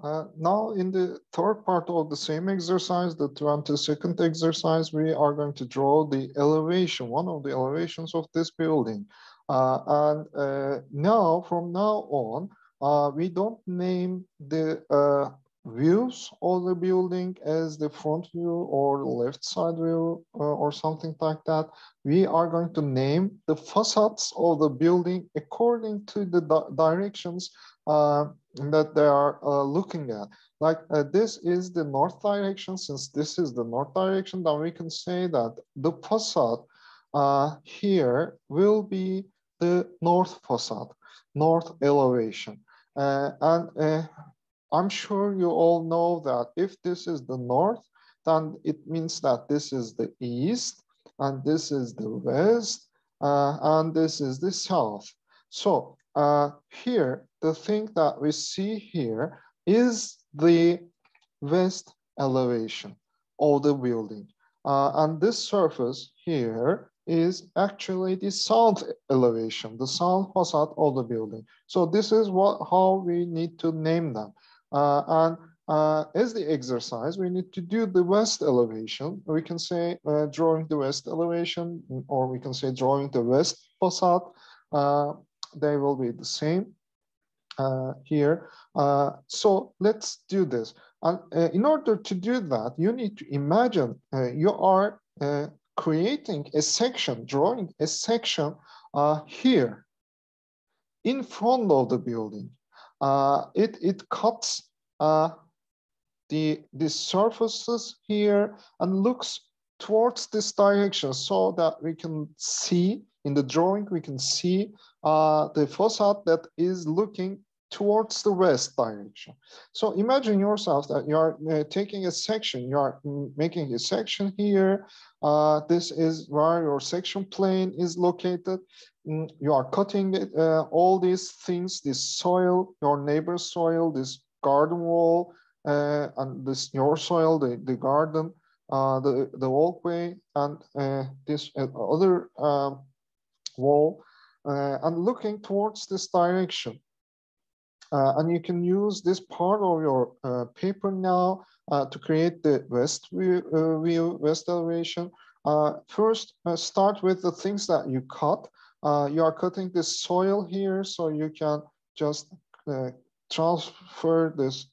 Now in the third part of the same exercise, the 22nd exercise, we are going to draw the elevation, one of the elevations of this building. Now, from now on, we don't name the views of the building as the front view or the left side view or something like that. We are going to name the facades of the building according to the directions that they are looking at. Like this is the north direction. Since this is the north direction, then we can say that the facade here will be the north facade, north elevation. I'm sure you all know that if this is the north, then it means that this is the east, and this is the west, and this is the south. So here, the thing that we see here is the west elevation of the building. And this surface here is actually the south elevation, the south facade of the building. So this is how we need to name them. As the exercise, we need to do the west elevation. We can say drawing the west elevation, or we can say drawing the west facade. They will be the same here. So let's do this. And in order to do that, you need to imagine you are creating a section, drawing a section here in front of the building. It cuts the surfaces here and looks towards this direction so that we can see in the drawing, we can see the facade that is looking towards the west direction. So imagine yourself that you are taking a section, you are making a section here. This is where your section plane is located. You are cutting it, all these things, this soil, your neighbor's soil, this garden wall, and this your soil, the garden, the walkway, and this other wall, and looking towards this direction. And you can use this part of your paper now to create the west view, west elevation. First, start with the things that you cut. You are cutting the soil here, so you can just transfer this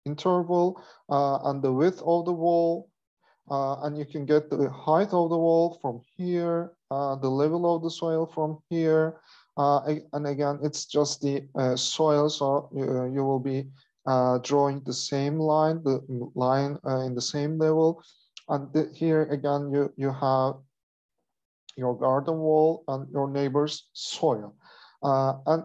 interval and the width of the wall, and you can get the height of the wall from here, the level of the soil from here, and again, it's just the soil, so you will be drawing the same line, in the same level, and here again you have your garden wall and your neighbor's soil, and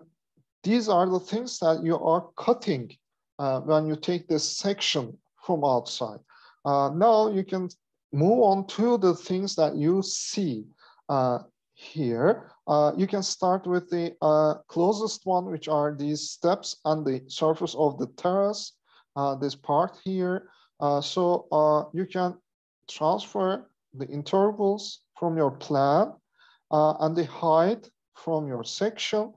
these are the things that you are cutting when you take this section from outside. Now you can move on to the things that you see here. You can start with the closest one, which are these steps and the surface of the terrace, this part here. So you can transfer the intervals from your plan and the height from your section,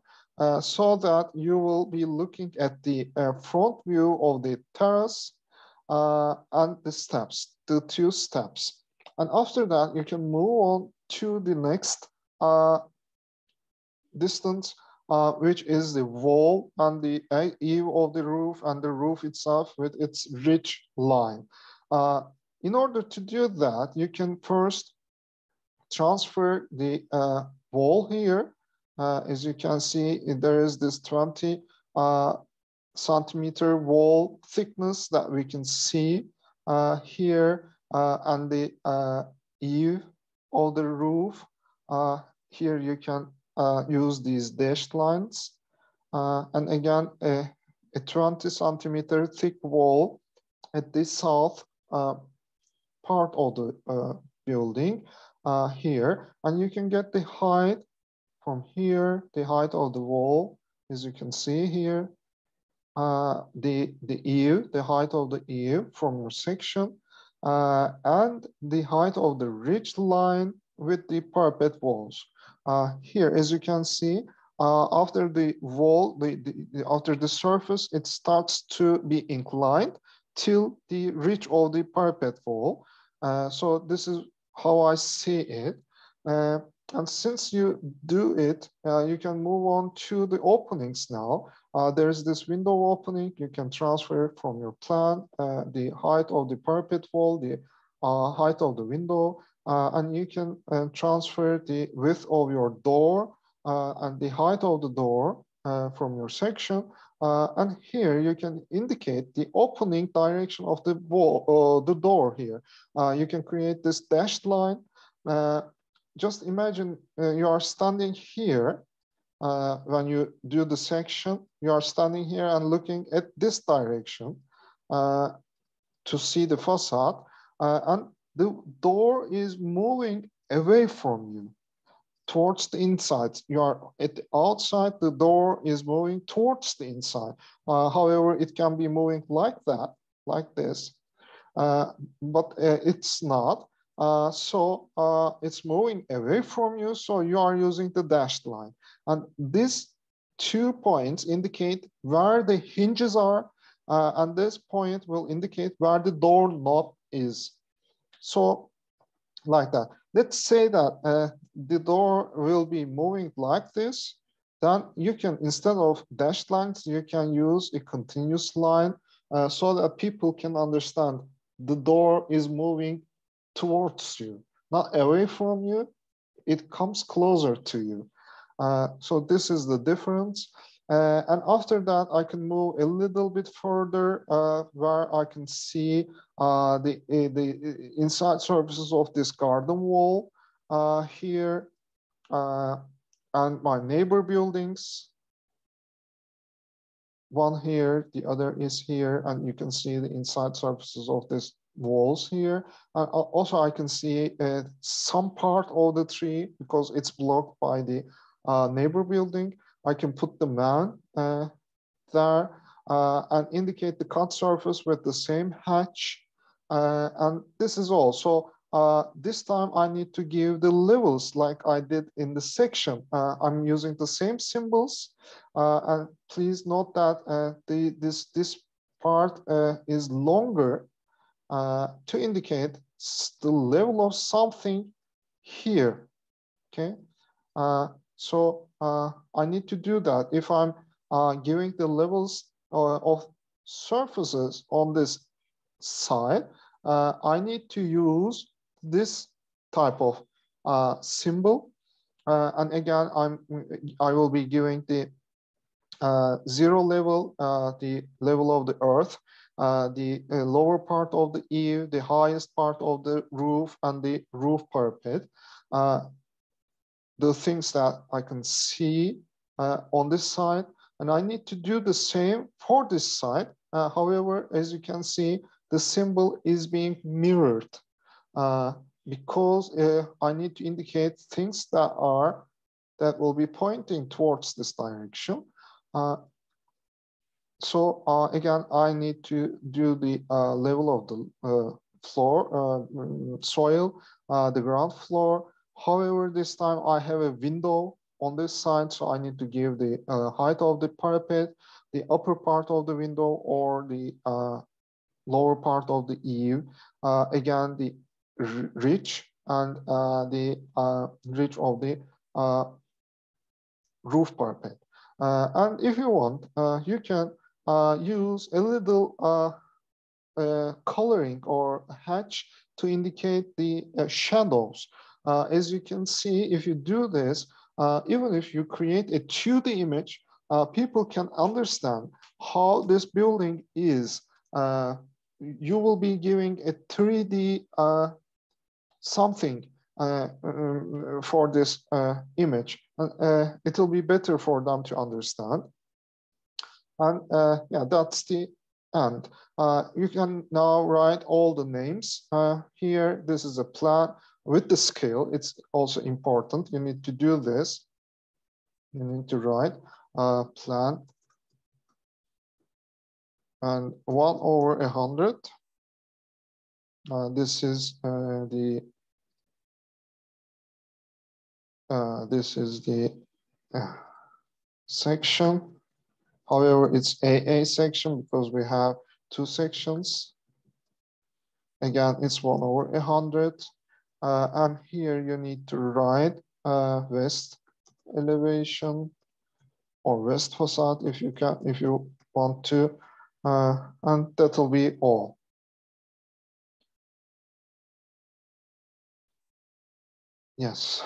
so that you will be looking at the front view of the terrace and the steps, the two steps. And after that, you can move on to the next distance, which is the wall and the eave of the roof and the roof itself with its ridge line. In order to do that, you can first transfer the wall here. As you can see, there is this 20 centimeter wall thickness that we can see here, and the eave of the roof. Here you can use these dashed lines. And again, a 20 centimeter thick wall at the south part of the building here. And you can get the height from here, the height of the wall, as you can see here. The eave, the height of the eave from your section, and the height of the ridge line with the parapet walls. Here, as you can see, after the wall, after the surface, it starts to be inclined till the reach of the parapet wall. So this is how I see it. And since you do it, you can move on to the openings now. There's this window opening. You can transfer it from your plan, the height of the parapet wall, the height of the window, and you can transfer the width of your door and the height of the door from your section. And here you can indicate the opening direction of the wall, the door here. You can create this dashed line. Just imagine you are standing here when you do the section. You are standing here and looking at this direction to see the facade, and the door is moving away from you towards the inside. You are at the outside, the door is moving towards the inside. However, it can be moving like that, like this, but it's not. So it's moving away from you, so you are using the dashed line. And these 2 points indicate where the hinges are, and this point will indicate where the door knob is. So like that. Let's say that the door will be moving like this. Then you can, instead of dashed lines, you can use a continuous line so that people can understand the door is moving towards you, not away from you. It comes closer to you. So this is the difference. And after that, I can move a little bit further where I can see the inside surfaces of this garden wall here and my neighbor buildings. One here, the other is here, and you can see the inside surfaces of these walls here. Also, I can see some part of the tree because it's blocked by the neighbor building. I can put the man there and indicate the cut surface with the same hatch. And this is all. So this time I need to give the levels like I did in the section. I'm using the same symbols. And please note that this part is longer to indicate the level of something here, okay? So I need to do that. If I'm giving the levels of surfaces on this side, I need to use this type of symbol. And again, I will be giving the 0 level, the level of the earth, the lower part of the eave, the highest part of the roof, and the roof parapet. The things that I can see on this side, and I need to do the same for this side. However, as you can see, the symbol is being mirrored because I need to indicate things that will be pointing towards this direction. So again, I need to do the level of the floor, soil, the ground floor. However, this time I have a window on this side, so I need to give the height of the parapet, the upper part of the window, or the lower part of the eave. Again, the ridge and the ridge of the roof parapet. And if you want, you can use a little coloring or hatch to indicate the shadows. As you can see, if you do this, even if you create a 2D image, people can understand how this building is. You will be giving a 3D something for this image. It will be better for them to understand. And yeah, that's the end. You can now write all the names. Here, this is a plan with the scale. It's also important. You need to do this. You need to write plan and 1/100. This is the section. However, it's AA section because we have two sections. Again, it's 1/100. And here you need to write west elevation or west facade if you can, if you want to, and that'll be all. Yes.